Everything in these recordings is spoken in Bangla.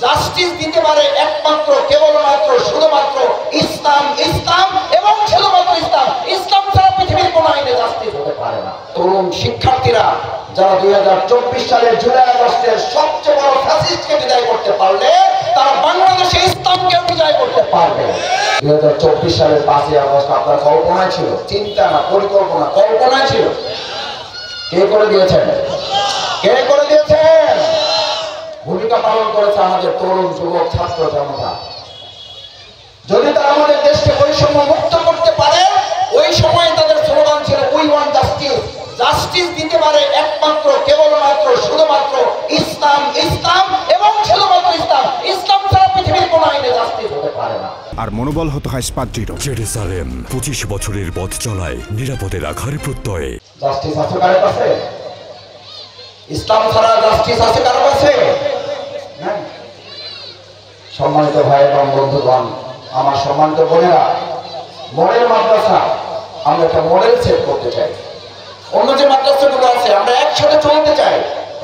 জাস্টিস দিতে পারে একমাত্র কেবলমাত্র শুধুমাত্র ইসলাম, ইসলাম এবং শুধুমাত্র ইসলাম। ইসলাম ছাড়া পৃথিবীর কোন আইনে জাস্টিস হতে পারে না। তরুণ শিক্ষার্থীরা যারা 2024 সালের জুলাই আগস্টের সবচেয়ে বড় ফ্যাসিস্টকে বিদায় করতে পারলে তারা বাংলাদেশে ইসলামকে বিদায় করতে পারবে। 2024 সালের 5ই আগস্ট আপনার কল্পনায় ছিল, চিন্তা না, পরিকল্পনা, কল্পনায় ছিল। কে করে দিয়েছেন? কে করে দিয়েছেন? ভূমিকা পালন করেছে আমাদের তরুণ যুবক ছাত্র জনতা। যদি তারা আমাদের দেশকে বৈষম্য মুক্ত করতে পারে, ওই সময় তাদের স্লোগান ছিল উই ওয়ান্ট জাস্টিস। জাস্টিস দিতে পারে একমাত্র কেবলমাত্র শুধুমাত্র ইসলাম, ইসলাম এবং শুধুমাত্র ইসলাম। ইসলাম ছাড়া পৃথিবীর কোন আইনে জাস্টিস হতে পারে না। আর মনোবল হতে হয় স্পার্জিত। জেরুজালেম 25 বছরের পথ চলায় নিরাপদে রাখার প্রত্যয়ে। জাস্টিস আছে কারো কাছে? ইসলাম ছাড়া জাস্টিস আছে কারো কাছে? সম্মানিত ভাই এবং বন্ধুগণ, আমার সম্মানিত বোনেরা, মডেল মাদ্রাসা আমরা একটা মডেল সেট করতে চাই। অন্য যে মাদ্রাসাগুলো আছে আমরা একসাথে চলতে চাই।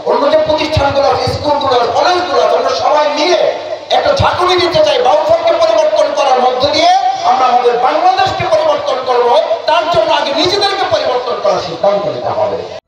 অন্য যে প্রতিষ্ঠানগুলো আছে, স্কুলগুলো আছে, কলেজগুলো আছে, আমরা সবাই মিলে একটা ঝাঁকুনি দিতে চাই। বাউফলকে পরিবর্তন করার মধ্য দিয়ে আমরা আমাদের বাংলাদেশকে পরিবর্তন করব। তার জন্য আগে নিজেদেরকে পরিবর্তন করার সিদ্ধান্ত নিতে হবে।